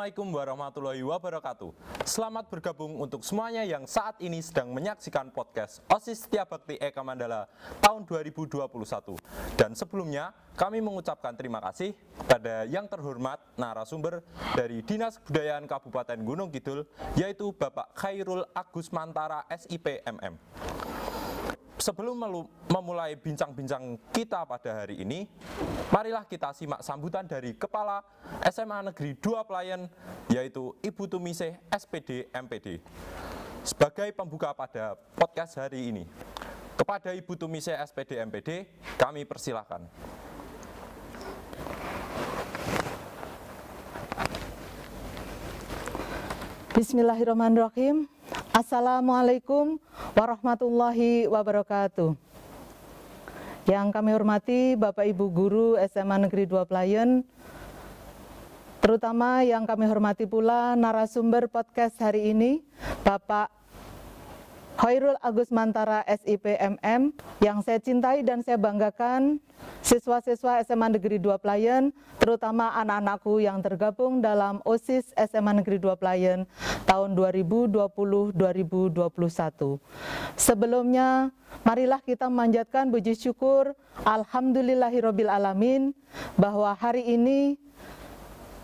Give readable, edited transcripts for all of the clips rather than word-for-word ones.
Assalamualaikum warahmatullahi wabarakatuh. Selamat bergabung untuk semuanya yang saat ini sedang menyaksikan podcast OSIS Setia Bakti Eka Mandala tahun 2021. Dan sebelumnya kami mengucapkan terima kasih kepada yang terhormat narasumber dari Dinas Kebudayaan Kabupaten Gunung Kidul, yaitu Bapak Khairul Agus Mantara SIP MM. Sebelum memulai bincang-bincang kita pada hari ini, marilah kita simak sambutan dari Kepala SMA Negeri 2 Pelayan, yaitu Ibu Tumisih SPD MPD. Sebagai pembuka pada podcast hari ini, kepada Ibu Tumisih SPD MPD, kami persilahkan. Bismillahirrahmanirrahim. Assalamualaikum warahmatullahi wabarakatuh. Yang kami hormati Bapak Ibu Guru SMA Negeri 2 Pelayan, terutama yang kami hormati pula narasumber podcast hari ini, Bapak Khairul Agus Mantara SIP MM, yang saya cintai dan saya banggakan, siswa-siswa SMA Negeri 2 Pelayan, terutama anak-anakku yang tergabung dalam OSIS SMA Negeri 2 Pelayan tahun 2020-2021. Sebelumnya, marilah kita memanjatkan puji syukur Alhamdulillahirabbil alamin bahwa hari ini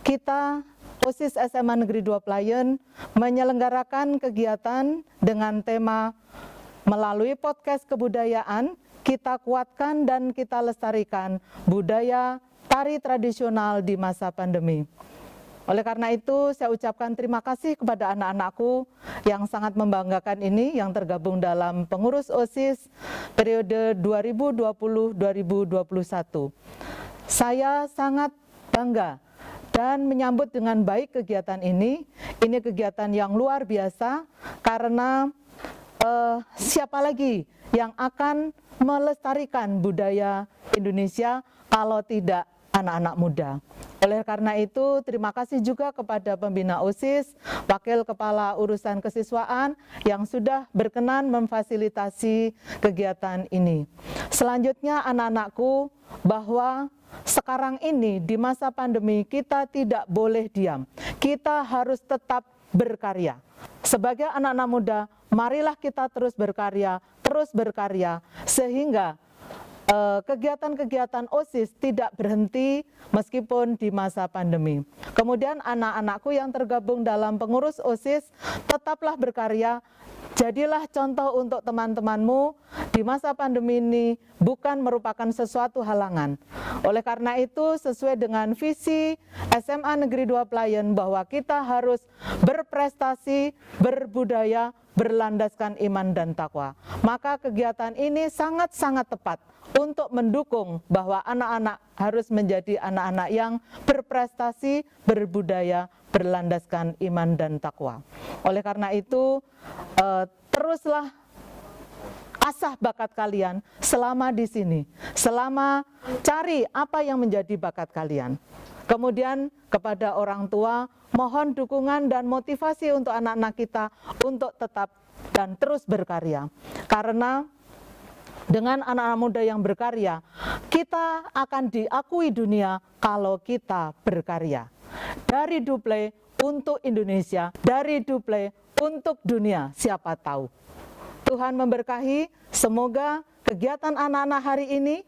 kita OSIS SMA Negeri 2 Pelayan menyelenggarakan kegiatan dengan tema melalui podcast kebudayaan, kita kuatkan dan kita lestarikan budaya tari tradisional di masa pandemi. Oleh karena itu, saya ucapkan terima kasih kepada anak-anakku yang sangat membanggakan ini, yang tergabung dalam pengurus OSIS periode 2020-2021. Saya sangat bangga dan menyambut dengan baik kegiatan ini. Ini kegiatan yang luar biasa karena siapa lagi yang akan melestarikan budaya Indonesia kalau tidak anak-anak muda. Oleh karena itu, terima kasih juga kepada pembina OSIS, Wakil Kepala Urusan Kesiswaan yang sudah berkenan memfasilitasi kegiatan ini. Selanjutnya anak-anakku, bahwa sekarang ini di masa pandemi kita tidak boleh diam. Kita harus tetap berkarya. Sebagai anak-anak muda, marilah kita terus berkarya sehingga kegiatan-kegiatan OSIS tidak berhenti meskipun di masa pandemi. Kemudian anak-anakku yang tergabung dalam pengurus OSIS, tetaplah berkarya. Jadilah contoh untuk teman-temanmu di masa pandemi ini, bukan merupakan sesuatu halangan. Oleh karena itu, sesuai dengan visi SMA Negeri 2 Pelayan bahwa kita harus berprestasi, berbudaya, berlandaskan iman dan takwa. Maka kegiatan ini sangat-sangat tepat untuk mendukung bahwa anak-anak harus menjadi anak-anak yang berprestasi, berbudaya, berlandaskan iman dan takwa. Oleh karena itu, teruslah asah bakat kalian selama di sini, selama cari apa yang menjadi bakat kalian. Kemudian kepada orang tua, mohon dukungan dan motivasi untuk anak-anak kita untuk tetap dan terus berkarya. Karena dengan anak-anak muda yang berkarya, kita akan diakui dunia kalau kita berkarya. Dari Duplay untuk Indonesia, dari Duplay untuk dunia, siapa tahu. Tuhan memberkahi, semoga kegiatan anak-anak hari ini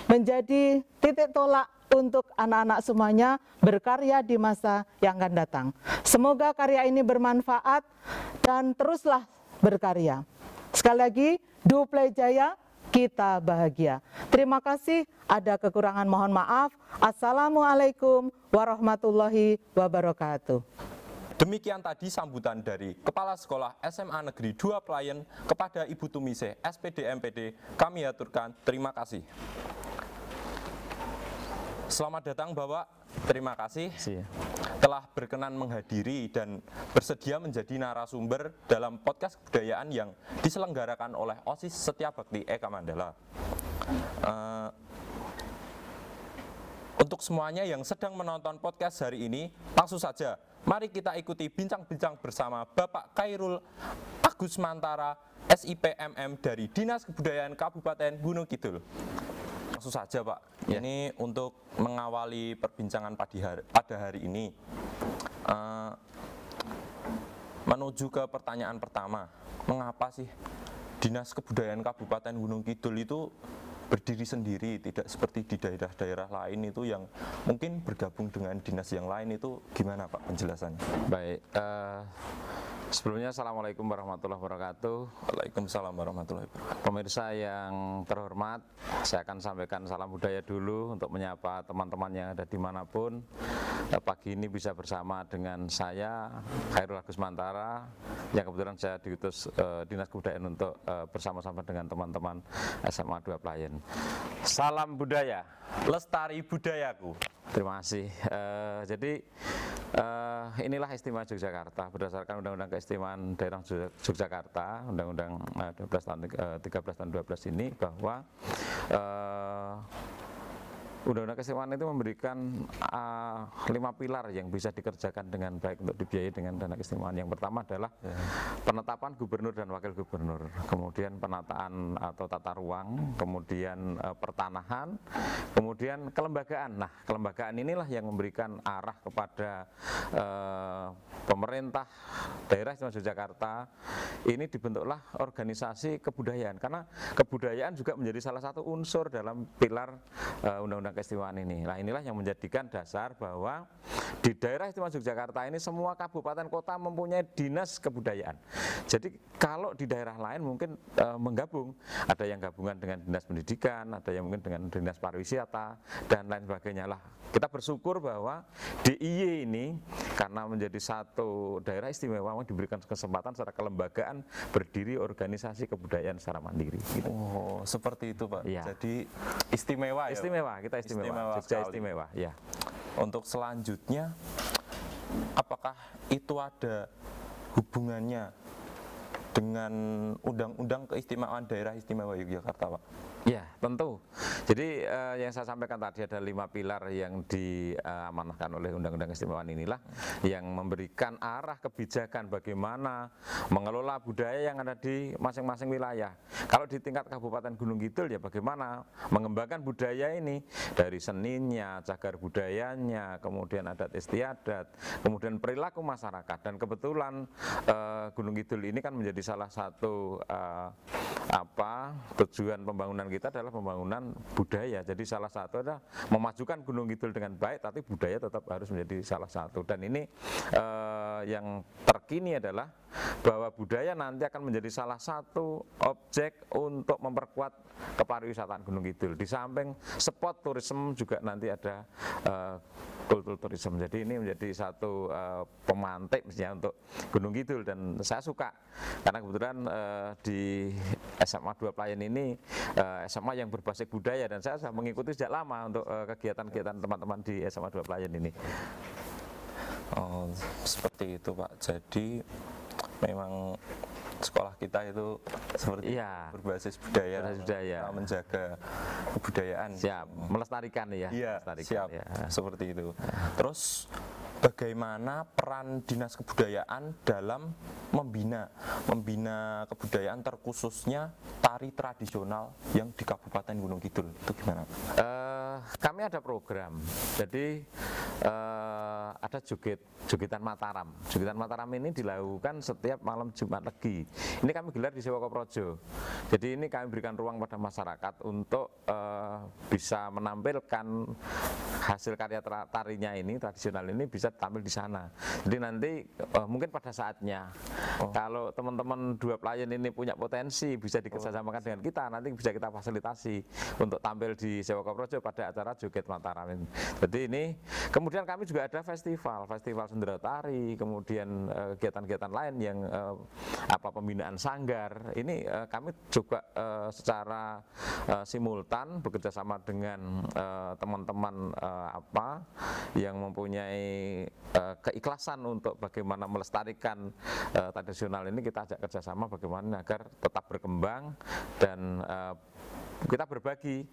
menjadi titik tolak untuk anak-anak semuanya berkarya di masa yang akan datang. Semoga karya ini bermanfaat dan teruslah berkarya. Sekali lagi, Duplay Jaya, kita bahagia. Terima kasih, ada kekurangan mohon maaf. Assalamualaikum warahmatullahi wabarakatuh. Demikian tadi sambutan dari Kepala Sekolah SMA Negeri 2 Pelayan kepada Ibu Tumisih SPD MPD. Kami aturkan terima kasih. Selamat datang Bapak, terima kasih telah berkenan menghadiri dan bersedia menjadi narasumber dalam podcast kebudayaan yang diselenggarakan oleh OSIS Setia Bakti Eka Mandala. Untuk semuanya yang sedang menonton podcast hari ini, langsung saja mari kita ikuti bincang-bincang bersama Bapak Khairul Agus Mantara SIP MM dari Dinas Kebudayaan Kabupaten Gunung Kidul. Langsung saja Pak, ini untuk mengawali perbincangan pada hari ini, menuju ke pertanyaan pertama, mengapa sih Dinas Kebudayaan Kabupaten Gunung Kidul itu berdiri sendiri, tidak seperti di daerah-daerah lain itu yang mungkin bergabung dengan dinas yang lain, itu gimana Pak penjelasannya? Baik, sebelumnya Assalamualaikum warahmatullahi wabarakatuh. Waalaikumsalam warahmatullahi wabarakatuh. Pemirsa yang terhormat, saya akan sampaikan salam budaya dulu untuk menyapa teman-teman yang ada dimanapun. Pagi ini bisa bersama dengan saya, Khairul Agus Mantara, yang kebetulan saya diutus Dinas Kebudayaan untuk bersama-sama dengan teman-teman SMA 2 Playen. Salam budaya, Lestari budayaku. terima kasih. Jadi inilah istimewa Yogyakarta berdasarkan Undang-Undang Keistimewaan Daerah Yogyakarta, Undang-Undang 13 tahun 12 ini, bahwa Undang-Undang Keistimewaan itu memberikan 5 pilar yang bisa dikerjakan dengan baik untuk dibiayai dengan dana keistimewaan. Yang pertama adalah penetapan gubernur dan wakil gubernur, kemudian penataan atau tata ruang, kemudian pertanahan, kemudian kelembagaan. Nah, kelembagaan inilah yang memberikan arah kepada pemerintah daerah istimewa Yogyakarta. Ini dibentuklah organisasi kebudayaan, karena kebudayaan juga menjadi salah satu unsur dalam pilar Undang-Undang Keistimewaan ini. Nah, inilah yang menjadikan dasar bahwa di daerah istimewa Yogyakarta ini semua kabupaten kota mempunyai dinas kebudayaan. Jadi kalau di daerah lain mungkin menggabung, ada yang gabungan dengan dinas pendidikan, ada yang mungkin dengan dinas pariwisata dan lain sebagainya. Lah, kita bersyukur bahwa DIY ini karena menjadi satu daerah istimewa diberikan kesempatan secara kelembagaan berdiri organisasi kebudayaan secara mandiri. Gitu. Oh, seperti itu Pak. Iya. Jadi istimewa ya. Istimewa, kita istimewa. Jogja sekali. istimewa, ya. Untuk selanjutnya, apakah itu ada hubungannya dengan Undang-Undang Keistimewaan Daerah Istimewa Yogyakarta, Pak? Ya, tentu. Jadi yang saya sampaikan tadi ada 5 pilar yang diamanahkan oleh Undang-Undang Keistimewaan inilah yang memberikan arah kebijakan bagaimana mengelola budaya yang ada di masing-masing wilayah. Kalau di tingkat Kabupaten Gunung Kidul ya bagaimana mengembangkan budaya ini dari seninya, cagar budayanya, kemudian adat istiadat, kemudian perilaku masyarakat. Dan kebetulan Gunung Kidul ini kan menjadi salah satu tujuan pembangunan kita adalah pembangunan budaya. Jadi salah satu adalah memajukan Gunung Kidul dengan baik, tapi budaya tetap harus menjadi salah satu. Dan ini yang terkini adalah bahwa budaya nanti akan menjadi salah satu objek untuk memperkuat kepariwisataan Gunung Kidul. Di samping spot tourism juga nanti ada kultur tourism. Jadi ini menjadi satu pemantik misalnya untuk Gunung Kidul, dan saya suka karena kebetulan di SMA 2 Playen ini SMA yang berbasis budaya, dan saya sudah mengikuti sejak lama untuk kegiatan-kegiatan teman-teman di SMA 2 Playen ini. Oh, seperti itu Pak. Jadi memang sekolah kita itu seperti berbasis budaya, menjaga kebudayaan. Siap, melestarikan ya. Iya, melestarikan, siap, ya. Seperti itu. Terus bagaimana peran Dinas Kebudayaan dalam membina kebudayaan, terkhususnya tari tradisional yang di Kabupaten Gunung Kidul, itu gimana? Kami ada program, jadi ada jogetan Mataram. Jogetan Mataram ini dilakukan setiap malam Jumat Legi. Ini kami gelar di Sewokoprojo. Jadi ini kami berikan ruang pada masyarakat untuk bisa menampilkan hasil karya tarinya ini, tradisional ini bisa tampil di sana. Jadi nanti mungkin pada saatnya kalau teman-teman 2 Playen ini punya potensi bisa dikerjasamakan dengan kita, nanti bisa kita fasilitasi untuk tampil di Sewokoprojo pada acara joget Mataram ini. Jadi ini kemudian kami juga ada festival sendera tari, kemudian kegiatan-kegiatan lain yang pembinaan sanggar. Ini kami juga secara simultan bekerja sama dengan teman-teman yang mempunyai keikhlasan untuk bagaimana melestarikan tradisional ini. Kita ajak kerjasama bagaimana agar tetap berkembang dan kita berbagi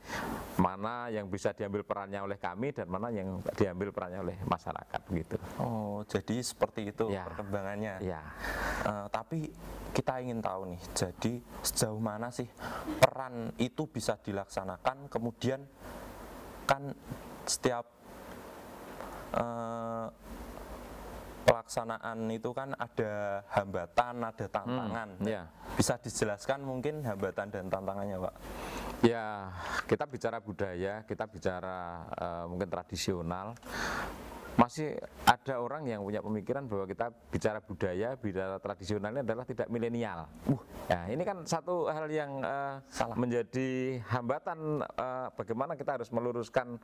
mana yang bisa diambil perannya oleh kami dan mana yang diambil perannya oleh masyarakat gitu. Oh, jadi seperti itu perkembangannya. Ya. Tapi kita ingin tahu nih, jadi sejauh mana sih peran itu bisa dilaksanakan? Kemudian kan setiap pelaksanaan itu kan ada hambatan, ada tantangan. ya. Bisa dijelaskan mungkin hambatan dan tantangannya, Pak? Ya, kita bicara budaya, kita bicara mungkin tradisional. Masih ada orang yang punya pemikiran bahwa kita bicara budaya, bicara tradisionalnya adalah tidak milenial. Ya, ini kan satu hal yang menjadi hambatan bagaimana kita harus meluruskan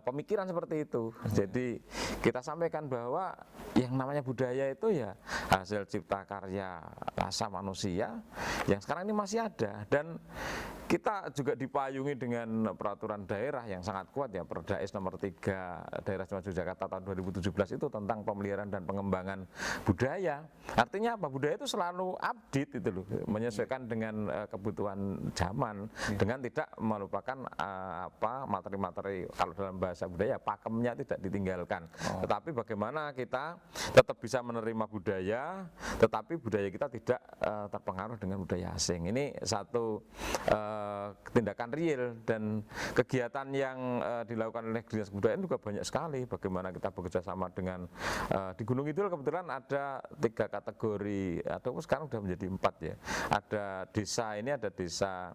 pemikiran seperti itu. Jadi kita sampaikan bahwa yang namanya budaya itu ya hasil cipta karya rasa manusia yang sekarang ini masih ada, dan kita juga dipayungi dengan peraturan daerah yang sangat kuat ya, Perdais nomor 3 Daerah Istimewa Yogyakarta tahun 2017 itu tentang pemeliharaan dan pengembangan budaya. Artinya apa? Budaya itu selalu update itu loh, menyesuaikan dengan kebutuhan zaman, dengan tidak melupakan materi-materi, kalau dalam bahasa budaya pakemnya tidak ditinggalkan. Tetapi bagaimana kita tetap bisa menerima budaya, tetapi budaya kita tidak terpengaruh dengan budaya asing. Ini satu tindakan real, dan kegiatan yang dilakukan oleh Dinas Kebudayaan juga banyak sekali. Bagaimana kita bekerja sama dengan di Gunung Kidul kebetulan ada 3 kategori, atau sekarang sudah menjadi 4 ya. Ada desa, ini ada desa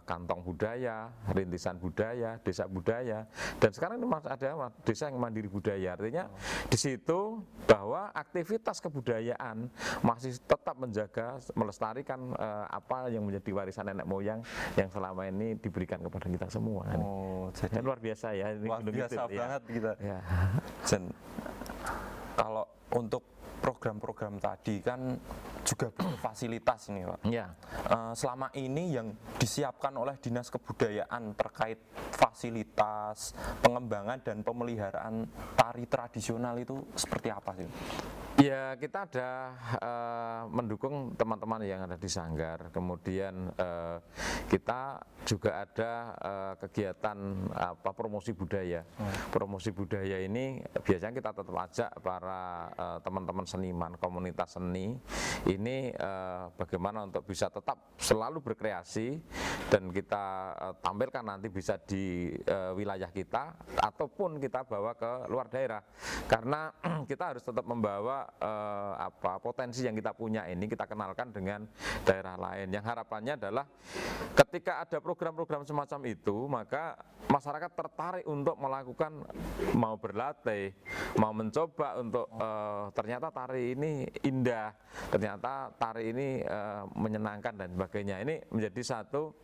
kantong budaya, rintisan budaya, desa budaya, dan sekarang ini ada desa yang mandiri budaya. Artinya di situ bahwa aktivitas kebudayaan masih tetap menjaga, melestarikan apa yang menjadi warisan nenek moyang yang selama ini diberikan kepada kita semua. Jadi luar biasa ya. Ini luar biasa banget kita. Ya. Dan kalau untuk program-program tadi kan juga butuh fasilitas ini, Pak. Ya. Selama ini yang disiapkan oleh Dinas Kebudayaan terkait fasilitas, pengembangan dan pemeliharaan tari tradisional itu seperti apa sih? Ya, kita ada mendukung teman-teman yang ada di Sanggar. Kemudian kita juga ada kegiatan promosi budaya. Promosi budaya ini biasanya kita tetap ajak para teman-teman seniman, komunitas seni ini bagaimana untuk bisa tetap selalu berkreasi, dan kita tampilkan nanti bisa di wilayah kita ataupun kita bawa ke luar daerah, karena kita harus tetap membawa potensi yang kita punya ini kita kenalkan dengan daerah lain. Yang harapannya adalah ketika ada program-program semacam itu, maka masyarakat tertarik untuk melakukan, mau berlatih, mau mencoba untuk ternyata tari ini indah, ternyata tari ini menyenangkan dan sebagainya. Ini menjadi satu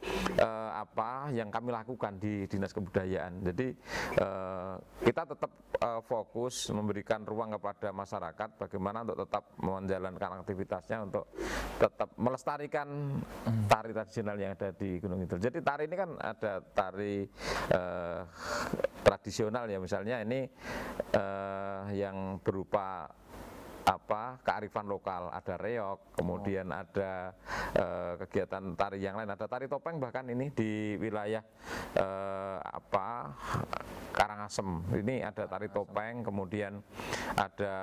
yang kami lakukan di Dinas Kebudayaan. Jadi kita tetap fokus memberikan ruang kepada masyarakat bagaimana untuk tetap menjalankan aktivitasnya, untuk tetap melestarikan tari tradisional yang ada di Gunung Kidul. Jadi tari ini kan ada tari tradisional ya, misalnya ini yang berupa kearifan lokal, ada reog, kemudian ada kegiatan tari yang lain, ada tari topeng, bahkan ini di wilayah Karangasem ini ada tari topeng, kemudian ada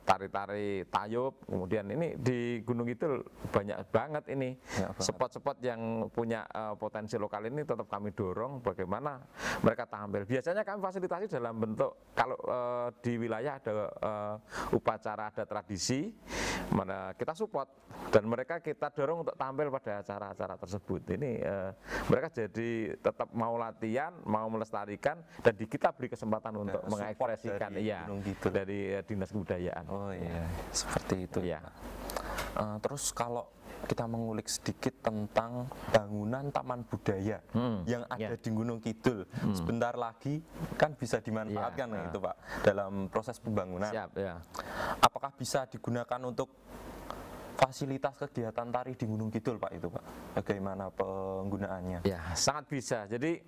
tari-tari tayub, kemudian ini di Gunung Kidul banyak banget ini spot-spot yang punya potensi lokal ini tetap kami dorong bagaimana mereka tampil. Biasanya kami fasilitasi dalam bentuk, kalau di wilayah ada upacara, ada tradisi, mana kita support dan mereka kita dorong untuk tampil pada acara-acara tersebut. Ini mereka jadi tetap mau latihan, mau melestarikan, dan kita beri kesempatan untuk mengekspresikan dari Dinas Kebudayaan. Oh iya, seperti itu ya. Terus kalau kita mengulik sedikit tentang bangunan taman budaya yang ada di Gunung Kidul, sebentar lagi kan bisa dimanfaatkan itu Pak dalam proses pembangunan. Siap, ya. Apakah bisa digunakan untuk fasilitas kegiatan tari di Gunung Kidul Pak itu Pak? Bagaimana penggunaannya? Ya, sangat bisa. Jadi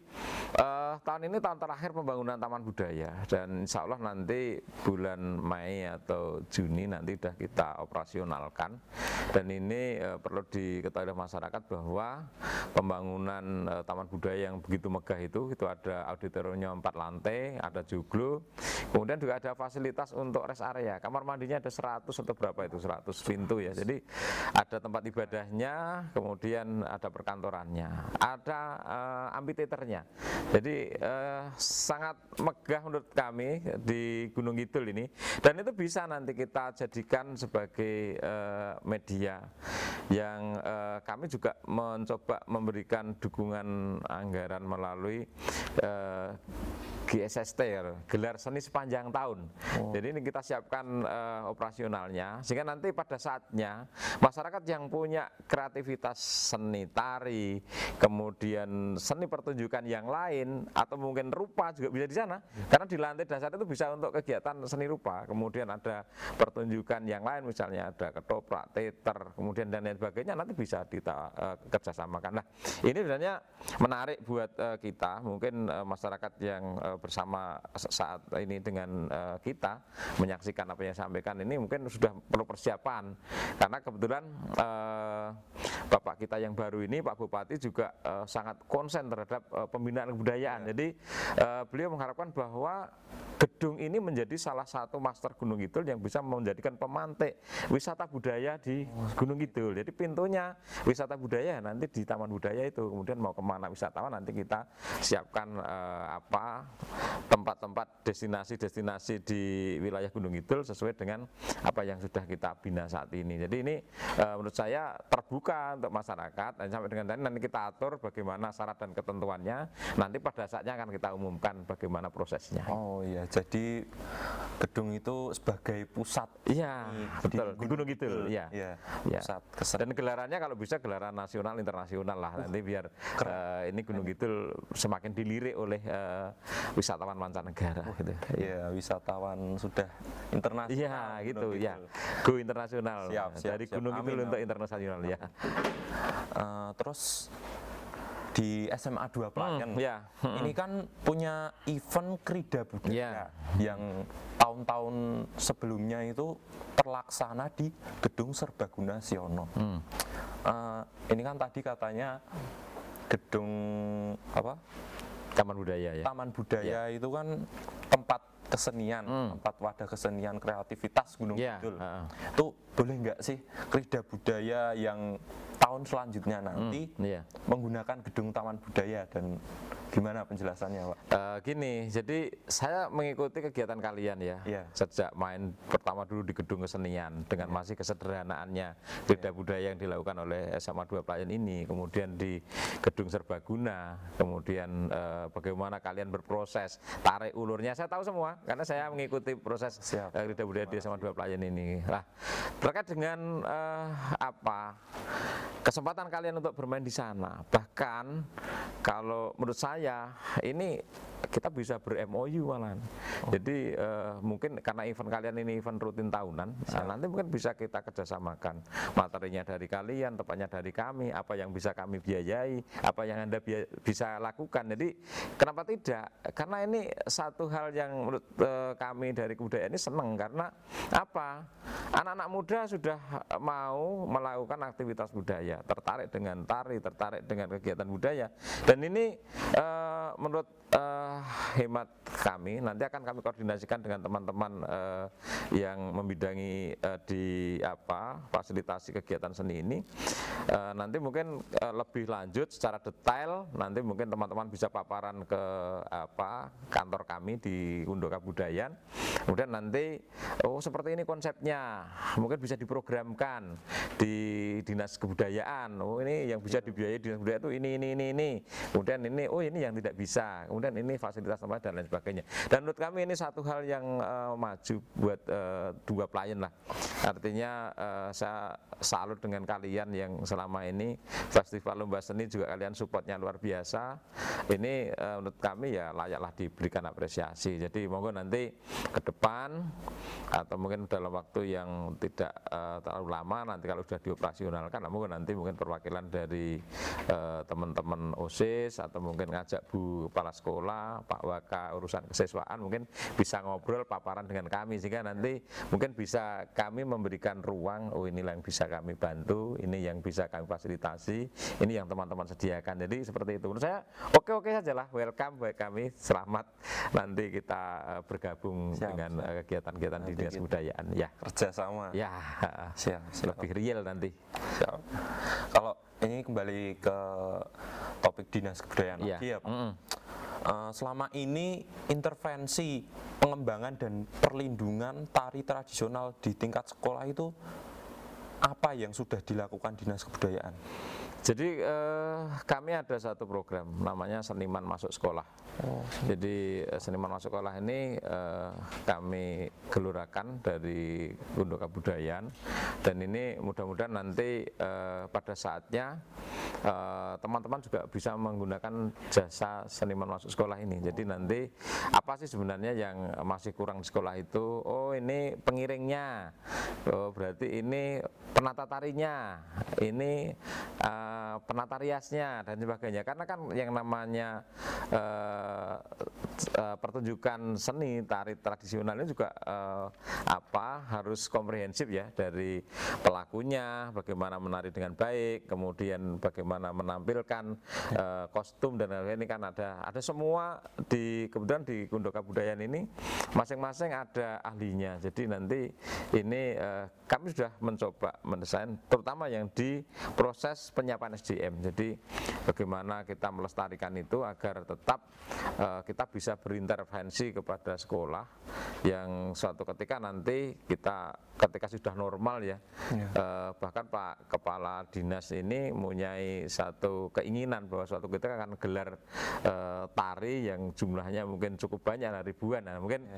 tahun ini tahun terakhir pembangunan Taman Budaya, dan insya Allah nanti bulan Mei atau Juni nanti sudah kita operasionalkan. Dan ini perlu diketahui oleh masyarakat bahwa pembangunan Taman Budaya yang begitu megah itu ada auditoriumnya 4 lantai, ada joglo, kemudian juga ada fasilitas untuk rest area. Kamar mandinya ada 100 atau berapa itu, 100 pintu ya. Jadi Jadi ada tempat ibadahnya, kemudian ada perkantorannya, ada amphitheaternya. Jadi sangat megah menurut kami di Gunung Kidul ini, dan itu bisa nanti kita jadikan sebagai media yang kami juga mencoba memberikan dukungan anggaran melalui GSST, gelar seni sepanjang tahun. Jadi ini kita siapkan operasionalnya, sehingga nanti pada saatnya masyarakat yang punya kreativitas seni tari, kemudian seni pertunjukan yang lain, atau mungkin rupa juga bisa di sana. Karena di lantai dasar itu bisa untuk kegiatan seni rupa, kemudian ada pertunjukan yang lain, misalnya ada ketoprak, teater, kemudian dan lain sebagainya, nanti bisa kita kerjasamakan. Nah, ini sebenarnya menarik buat kita, mungkin masyarakat yang bersama saat ini dengan kita menyaksikan apa yang saya sampaikan ini mungkin sudah perlu persiapan, karena kebetulan Bapak kita yang baru ini, Pak Bupati, juga sangat konsen terhadap pembinaan kebudayaan. Jadi beliau mengharapkan bahwa gedung ini menjadi salah satu master Gunung Kidul yang bisa menjadikan pemantik wisata budaya di Gunung Kidul. Jadi pintunya wisata budaya nanti di Taman Budaya itu, kemudian mau kemana wisatawan nanti kita siapkan tempat-tempat destinasi-destinasi di wilayah Gunung Kidul sesuai dengan apa yang sudah kita bina saat ini. Jadi ini menurut saya terbuka untuk masyarakat, dan sampai dengan tadi nanti kita atur bagaimana syarat dan ketentuannya. Nanti pada saatnya akan kita umumkan bagaimana prosesnya. Oh iya, jadi gedung itu sebagai pusat. Iya, betul. Di Gunung Kidul, iya. Ya, Ya. pusat kesenian. Dan gelarannya kalau bisa gelaran nasional, internasional lah, nanti biar ini Gunung Kidul semakin dilirik oleh wisatawan mancanegara gitu. Ya, wisatawan sudah internasional. Iya, gitu Gunung ya. Kidul. Go internasional. Siap, Dari siap. Gunung Kidul Amin, untuk amin. internasional ya. Terus di SMA 2 Pelayan ya. ini kan punya event Krida Budaya Ya. yang tahun-tahun sebelumnya itu terlaksana di Gedung Serbaguna Siono. Ini kan tadi katanya gedung apa? Taman Budaya ya. Taman Budaya itu kan tempat kesenian, tempat wadah kesenian kreativitas Gunung Ya, Kidul. Itu boleh nggak sih Krida Budaya yang tahun selanjutnya nanti Iya. menggunakan gedung Taman Budaya, dan gimana penjelasannya, Pak? Gini, jadi saya mengikuti kegiatan kalian ya, Iya. sejak main pertama dulu di gedung kesenian dengan masih kesederhanaannya Krida Budaya yang dilakukan oleh SMA 2 Pelayan ini, kemudian di gedung Serbaguna, kemudian bagaimana kalian berproses, tarik ulurnya, saya tahu semua karena saya mengikuti proses Siap. Krida Budaya di SMA 2 Pelayan ini. Nah, terkait dengan kesempatan kalian untuk bermain di sana, bahkan kalau menurut saya ini kita bisa ber-MOU malahan. Jadi mungkin karena event kalian ini event rutin tahunan, nanti mungkin bisa kita kerjasamakan, materinya dari kalian, tempatnya dari kami, apa yang bisa kami biayai, apa yang Anda bisa lakukan. Jadi kenapa tidak? Karena ini satu hal yang menurut kami dari kebudayaan ini senang, karena apa? Anak-anak muda sudah mau melakukan aktivitas budaya, tertarik dengan tari, tertarik dengan kegiatan budaya, dan ini menurut hemat kami nanti akan kami koordinasikan dengan teman-teman yang membidangi di fasilitasi kegiatan seni ini. Nanti mungkin lebih lanjut secara detail, nanti mungkin teman-teman bisa paparan ke kantor kami di Undo Kabudayan. Kemudian nanti seperti ini konsepnya, mungkin bisa diprogramkan di Dinas Kebudayaan. Ini yang bisa dibiayai Dinas Kebudayaan itu ini. Kemudian ini ini yang tidak bisa. Kemudian ini fasilitas tempat dan lain sebagainya. Dan menurut kami ini satu hal yang maju buat 2 Pelayan lah. Artinya saya salut dengan kalian yang selama ini Festival Lomba Seni juga kalian supportnya luar biasa. Ini menurut kami ya layaklah diberikan apresiasi. Jadi monggo nanti ke depan atau mungkin dalam waktu yang tidak terlalu lama, nanti kalau sudah dioperasionalkan, mungkin perwakilan dari teman-teman OSIS atau mungkin ngajak Bu Kepala Sekolah sekolah, Pak Waka urusan kesiswaan mungkin bisa ngobrol paparan dengan kami, sehingga nanti mungkin bisa kami memberikan ruang, oh inilah yang bisa kami bantu, ini yang bisa kami fasilitasi, ini yang teman-teman sediakan. Jadi seperti itu. Menurut saya oke-oke saja lah, welcome buat kami, selamat nanti kita bergabung dengan kegiatan-kegiatan di dinas kebudayaan ya. Kerjasama. Ya, Siap. lebih real nanti. Siap. Kalau ini kembali ke topik dinas kebudayaan lagi ya Pak. Selama ini intervensi pengembangan dan perlindungan tari tradisional di tingkat sekolah itu apa yang sudah dilakukan dinas kebudayaan? Jadi kami ada satu program namanya Seniman Masuk Sekolah. Jadi Seniman Masuk Sekolah ini kami gelurakan dari Gunung Kebudayaan, dan ini mudah-mudahan nanti pada saatnya teman-teman juga bisa menggunakan jasa Seniman Masuk Sekolah ini. Jadi nanti apa sih sebenarnya yang masih kurang di sekolah itu? Oh, ini pengiringnya, oh berarti ini penata tarinya, ini penata riasnya dan sebagainya. Karena kan yang namanya pertunjukan seni tari tradisional ini juga harus komprehensif ya, dari pelakunya, bagaimana menari dengan baik, kemudian bagaimana menampilkan kostum dan lain-lain. Ini kan ada semua kebetulan di Gunung Kebudayaan ini masing-masing ada ahlinya. Jadi nanti ini kami sudah mencoba mendesain terutama yang di proses penyiapan SDM. Jadi bagaimana kita melestarikan itu agar tetap kita bisa berintervensi kepada sekolah yang suatu ketika nanti ketika sudah normal ya, bahkan Pak Kepala Dinas ini mempunyai satu keinginan bahwa suatu ketika akan gelar tari yang jumlahnya mungkin cukup banyak, ribuan. Nah, mungkin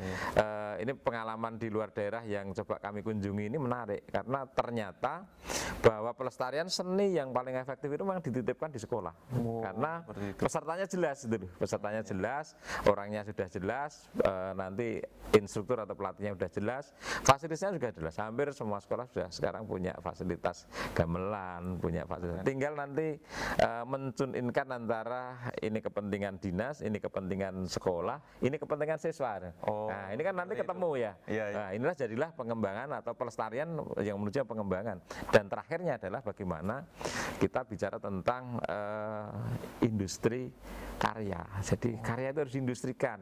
ini pengalaman di luar daerah yang coba kami kunjungi ini menarik, karena ternyata bahwa pelestarian seni yang paling efektif itu memang dititipkan di sekolah. Karena pesertanya jelas itu, pesertanya jelas, orangnya sudah jelas, nanti instruktur atau pelatihnya sudah jelas, fasilitasnya juga jelas. Hampir semua sekolah sudah sekarang punya fasilitas gamelan, punya fasilitas. Tinggal nanti mencuninkan antara ini kepentingan dinas, ini kepentingan sekolah, ini kepentingan siswa. Nah, ini kan nanti ketemu ya. Nah, inilah jadilah pengembangan atau pelestarian yang menuju pengembangan. Dan terakhirnya adalah bagaimana kita bicara tentang industri karya. Jadi karya itu harus diindustrikan.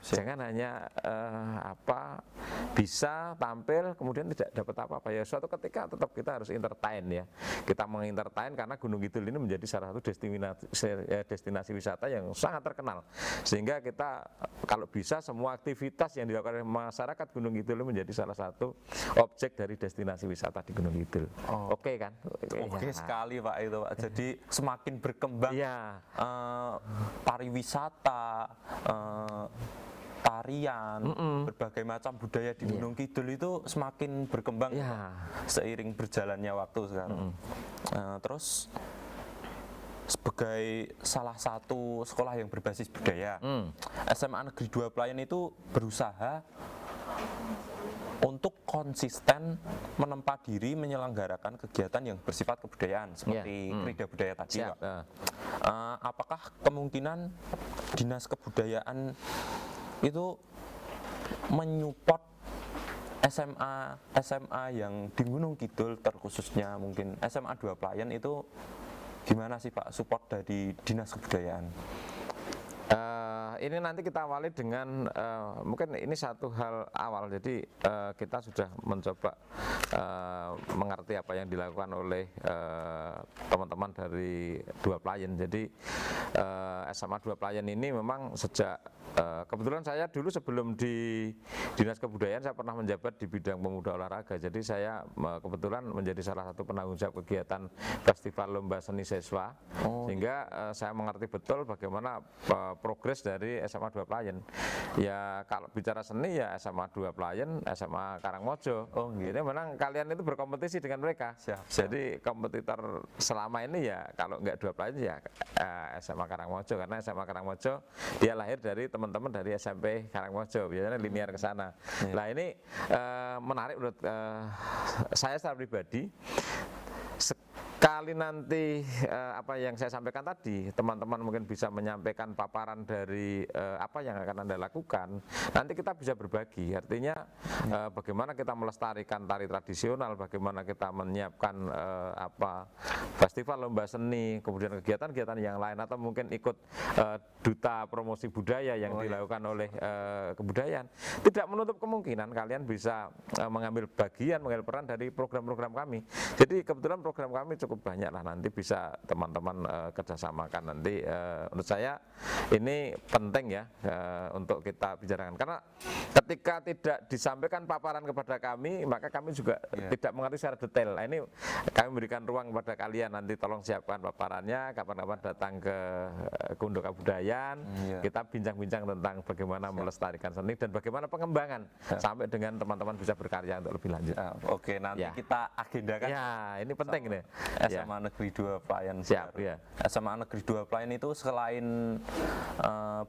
Jangan hanya bisa tampil kemudian tidak dapat apa-apa. Ya suatu ketika tetap kita harus entertain ya. Kita mengentertain karena Gunung Kidul ini menjadi salah satu destinasi wisata yang sangat terkenal. Sehingga kita kalau bisa semua aktivitas yang dilakukan oleh masyarakat Gunung Kidul ini menjadi salah satu objek dari destinasi wisata di Gunung Kidul. Oke kan? Oke sekali Pak itu Pak. Jadi semakin berkembang pariwisata, tarian, berbagai macam budaya di Gunung Kidul itu semakin berkembang seiring berjalannya waktu sekarang. Terus sebagai salah satu sekolah yang berbasis budaya, SMA Negeri 2 Pelayan itu berusaha untuk konsisten menempa diri menyelenggarakan kegiatan yang bersifat kebudayaan seperti Krida Budaya tadi Pak. Apakah kemungkinan dinas kebudayaan itu menyupport SMA yang di Gunung Kidul, terkhususnya mungkin SMA 2 Pelayan itu gimana sih Pak support dari dinas kebudayaan? Ini nanti kita awali dengan mungkin ini satu hal awal. Jadi kita sudah mencoba mengerti apa yang dilakukan oleh teman-teman dari 2 Pelayan. Jadi SMA 2 Pelayan ini memang sejak kebetulan saya dulu sebelum di Dinas Kebudayaan saya pernah menjabat di bidang pemuda olahraga. Jadi saya kebetulan menjadi salah satu penanggung jawab kegiatan Festival Lomba Seni Siswa. Sehingga saya mengerti betul bagaimana progres dari SMA 2 Pelayan. Ya kalau bicara seni ya SMA 2 Pelayan, SMA Karangmojo. Jadi memang kalian itu berkompetisi dengan mereka. Jadi kompetitor selama ini ya kalau enggak 2 Pelayan ya SMA Karangmojo, karena SMA Karangmojo dia lahir dari teman-teman dari SMP Karangmojo, biasanya linear ke sana. Nah ini menarik menurut saya secara pribadi. sekali nanti apa yang saya sampaikan tadi, teman-teman mungkin bisa menyampaikan paparan dari apa yang akan Anda lakukan, nanti kita bisa berbagi. Artinya bagaimana kita melestarikan tari tradisional, bagaimana kita menyiapkan apa festival lomba seni, kemudian kegiatan-kegiatan yang lain, atau mungkin ikut duta promosi budaya yang dilakukan oleh kebudayaan. Tidak menutup kemungkinan kalian bisa mengambil bagian, mengambil peran dari program-program kami. Jadi kebetulan program kami cukup banyak lah, nanti bisa teman-teman kerjasamakan. Nanti menurut saya ini penting ya untuk kita bicarakan, karena ketika tidak disampaikan paparan kepada kami, maka kami juga tidak mengerti secara detail. Nah, ini kami berikan ruang kepada kalian, nanti tolong siapkan paparannya, kapan-kapan datang ke Undok Kabudayaan, kita bincang-bincang tentang bagaimana melestarikan seni dan bagaimana pengembangan sampai dengan teman-teman bisa berkarya untuk lebih lanjut. Oke, nanti kita agendakan. Ya, ini penting ini. SMA Negeri 2 Pelayan. Siap, ya. SMA Negeri 2 Pelayan itu selain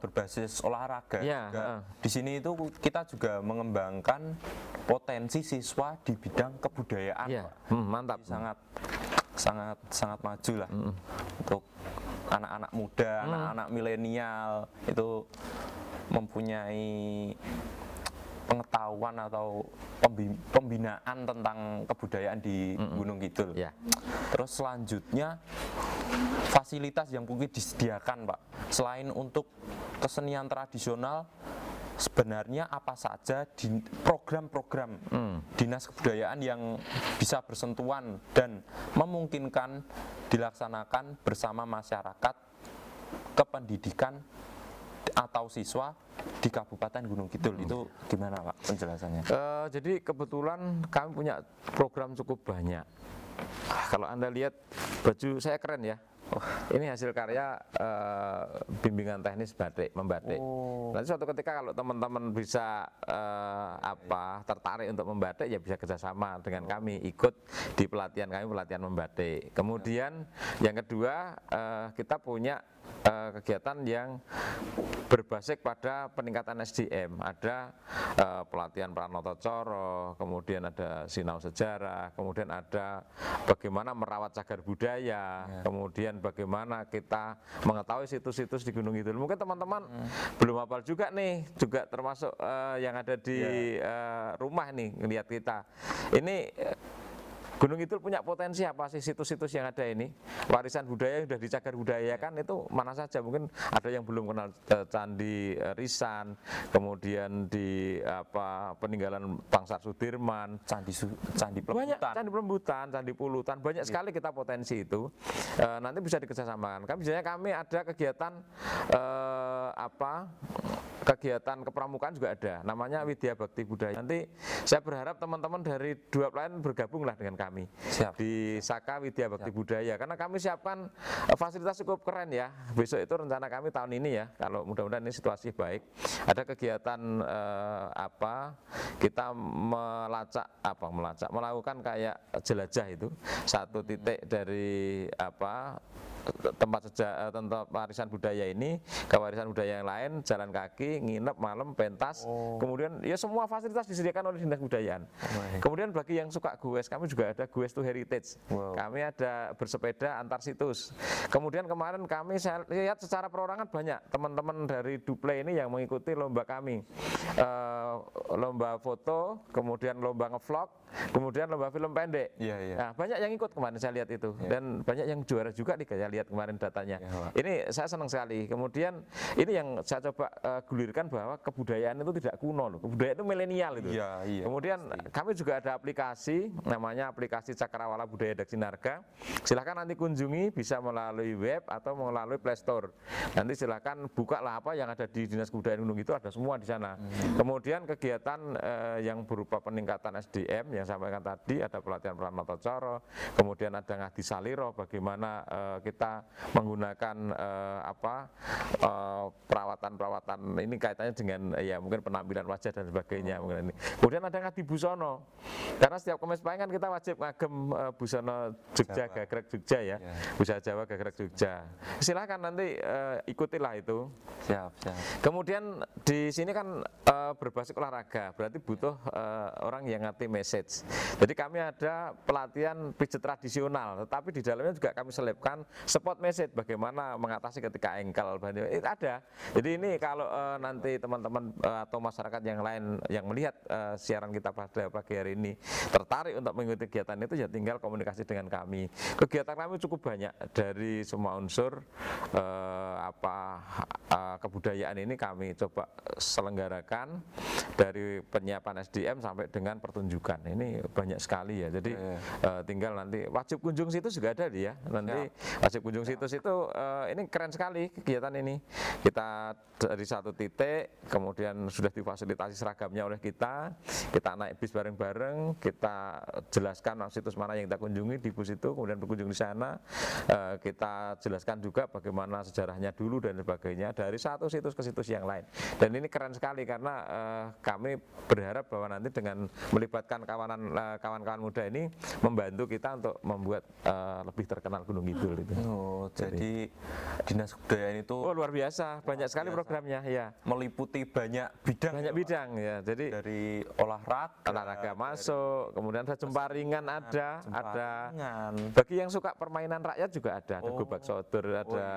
berbasis olahraga, juga, di sini itu kita juga mengembangkan potensi siswa di bidang kebudayaan. Mantap. Sangat maju lah untuk anak-anak muda, anak-anak milenial itu mempunyai pengetahuan atau pembinaan tentang kebudayaan di Gunung Kidul. Terus selanjutnya fasilitas yang mungkin disediakan, Pak, selain untuk kesenian tradisional, sebenarnya apa saja di program-program dinas kebudayaan yang bisa bersentuhan dan memungkinkan dilaksanakan bersama masyarakat kependidikan atau siswa di Kabupaten Gunung Kidul. Itu gimana, Pak, penjelasannya? Jadi kebetulan kami punya program cukup banyak. Kalau Anda lihat baju saya keren ya. Ini hasil karya bimbingan teknis batik, membatik. Nanti suatu ketika kalau teman-teman bisa tertarik untuk membatik, ya bisa kerjasama dengan kami, ikut di pelatihan kami, pelatihan membatik. Kemudian yang kedua, kita punya kegiatan yang berbasis pada peningkatan SDM. Ada pelatihan Pranoto Coro, kemudian ada sinau sejarah, kemudian ada bagaimana merawat cagar budaya, kemudian bagaimana kita mengetahui situs-situs di Gunung Kidul. Mungkin teman-teman belum hafal juga nih, juga termasuk yang ada di rumah nih, ngelihat kita. Ini Gunung Kidul punya potensi apa sih situs-situs yang ada ini? Warisan budaya sudah dicagar budayakan itu mana saja? Mungkin ada yang belum kenal Candi Risan, kemudian di peninggalan Bangsar Sudirman, Candi Plembutan. Banyak Candi Plembutan, Candi Pulutan, banyak sekali kita potensi itu. Nanti bisa dikerjasamakan. Misalnya kami ada kegiatan kegiatan kepramukaan juga ada, namanya Widya Bakti Budaya. Nanti saya berharap teman-teman dari dua pelayan bergabunglah dengan kami di Saka Widya Bakti Budaya, karena kami siapkan fasilitas cukup keren ya. Besok itu rencana kami tahun ini ya, kalau mudah-mudahan ini situasi baik, ada kegiatan kita melakukan kayak jelajah itu, satu titik dari tempat warisan budaya ini ke warisan budaya yang lain, jalan kaki, nginep malam, pentas, kemudian ya semua fasilitas disediakan oleh Dinas Kebudayaan. Kemudian bagi yang suka goes, kami juga ada goes to heritage. Kami ada bersepeda antar situs. Kemudian kemarin saya lihat secara perorangan banyak teman-teman dari Duplay ini yang mengikuti lomba kami, lomba foto, kemudian lomba ngevlog, kemudian lomba film pendek. Nah, banyak yang ikut kemarin saya lihat itu, dan banyak yang juara juga nih, saya lihat kemarin datanya. Ini saya senang sekali. Kemudian ini yang saya coba gulirkan bahwa kebudayaan itu tidak kuno loh. Kebudayaan itu milenial itu. Kemudian kami juga ada aplikasi, namanya aplikasi Cakrawala Budaya Daksinarga. Silahkan nanti kunjungi, bisa melalui web atau melalui Play Store. Nanti silahkan bukalah apa yang ada di Dinas Kebudayaan Gunung itu, ada semua di sana. Kemudian kegiatan yang berupa peningkatan SDM yang saya sampaikan tadi, ada pelatihan Pranoto Coro, kemudian ada Ngadi Saliro, bagaimana kita menggunakan perawatan ini kaitannya dengan ya mungkin penampilan wajah dan sebagainya. Mungkin ini. Kemudian ada Ngadi Busono, karena setiap Kamis Pahing kan kita wajib ngagem Busono Jogja, Gagrag Jogja ya, Busana Jawa Gagrag Jogja. Silakan nanti ikutilah itu. Kemudian di sini kan berbasis olahraga, berarti butuh orang yang ngerti message. message. Jadi kami ada pelatihan pijat tradisional, tetapi di dalamnya juga kami selipkan spot message bagaimana mengatasi ketika engkel. Itu ada. Jadi ini kalau nanti teman-teman atau masyarakat yang lain yang melihat siaran kita pada pagi hari ini tertarik untuk mengikuti kegiatan itu, ya tinggal komunikasi dengan kami. Kegiatan kami cukup banyak dari semua unsur kebudayaan ini kami coba selenggarakan, dari penyiapan SDM sampai dengan pertunjukan. Ini banyak sekali ya. Jadi tinggal nanti wajib kunjung situs juga ada dia. Nanti wajib kunjung situs itu ini keren sekali kegiatan ini. Kita dari satu titik, kemudian sudah difasilitasi seragamnya oleh kita naik bis bareng-bareng, kita jelaskan situs mana yang kita kunjungi di bus itu, kemudian berkunjung di sana, kita jelaskan juga bagaimana sejarahnya dulu dan sebagainya, dari satu situs ke situs yang lain. Dan ini keren sekali karena kami berharap bahwa nanti dengan melibatkan kawan-kawan muda ini membantu kita untuk membuat lebih terkenal Gunung Kidul itu. Oh, jadi Dinas Kebudayaan itu luar biasa, banyak sekali programnya ya. Meliputi banyak bidang. Banyak bidang ya. Jadi dari olahraga masuk, kemudian ada jemparingan, ada Jemparingan. bagi yang suka permainan rakyat juga ada gobak sodor, ada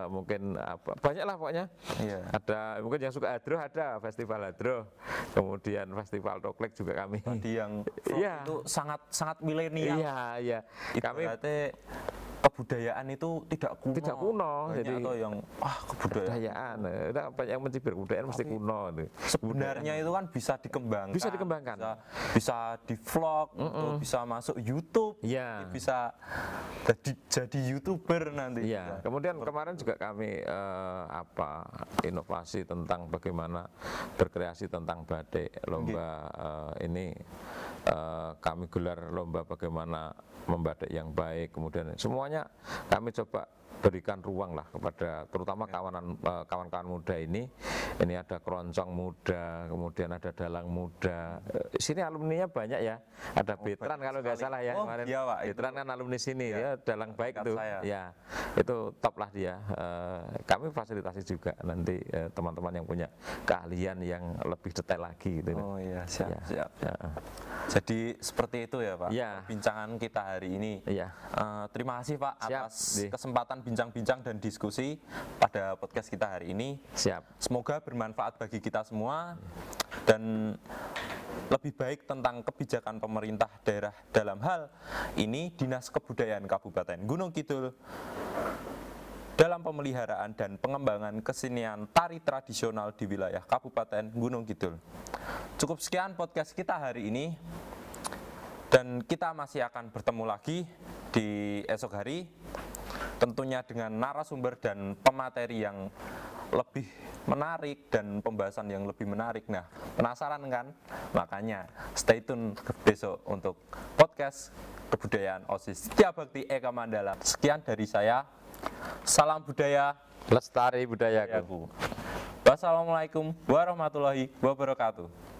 mungkin banyak lah pokoknya. Iya. Ada mungkin yang suka hadroh, ada festival hadroh, kemudian festival doklek juga kami. Tadi yang Iya. itu sangat milenial. Iya. Kami Berarti kebudayaan itu tidak kuno. Tidak kuno, Banyak jadi atau yang kebudayaan. kebudayaan, banyak yang mencibir kebudayaan mesti kuno. Sebenarnya itu kan bisa dikembangkan. Bisa dikembangkan. Bisa di vlog, bisa masuk YouTube, Iya. bisa jadi YouTuber nanti. Iya. Kemudian kemarin juga kami inovasi tentang bagaimana berkreasi tentang batik. Lomba ini kami gelar lomba bagaimana membatik yang baik. Kemudian semuanya kami coba berikan ruang lah kepada terutama kawan-kawan muda ini. Ini ada keroncong muda, kemudian ada dalang muda. Sini alumninya banyak ya. Ada Betran kalau nggak salah ya kemarin. Iya, Pak. Betran kan alumni sini ya, dalang baik itu. saya. Ya, itu top lah dia. Kami fasilitasi juga nanti teman-teman yang punya keahlian yang lebih detail lagi gitu. Oh iya, siap. Ya. Jadi seperti itu ya Pak, Ya. perbincangan kita hari ini. Iya. Terima kasih Pak Siap. atas kesempatan bincang-bincang dan diskusi pada podcast kita hari ini. Siap. Semoga bermanfaat bagi kita semua dan lebih baik tentang kebijakan pemerintah daerah dalam hal ini Dinas Kebudayaan Kabupaten Gunung Kidul dalam pemeliharaan dan pengembangan kesenian tari tradisional di wilayah Kabupaten Gunung Kidul. Cukup sekian podcast kita hari ini, dan kita masih akan bertemu lagi di esok hari, tentunya dengan narasumber dan pemateri yang lebih menarik dan pembahasan yang lebih menarik. Nah, penasaran kan? Makanya stay tune besok untuk podcast Kebudayaan OSIS Setia Bakti Eka Mandala. Sekian dari saya. Salam budaya, Lestari budayaku. Wassalamualaikum warahmatullahi wabarakatuh.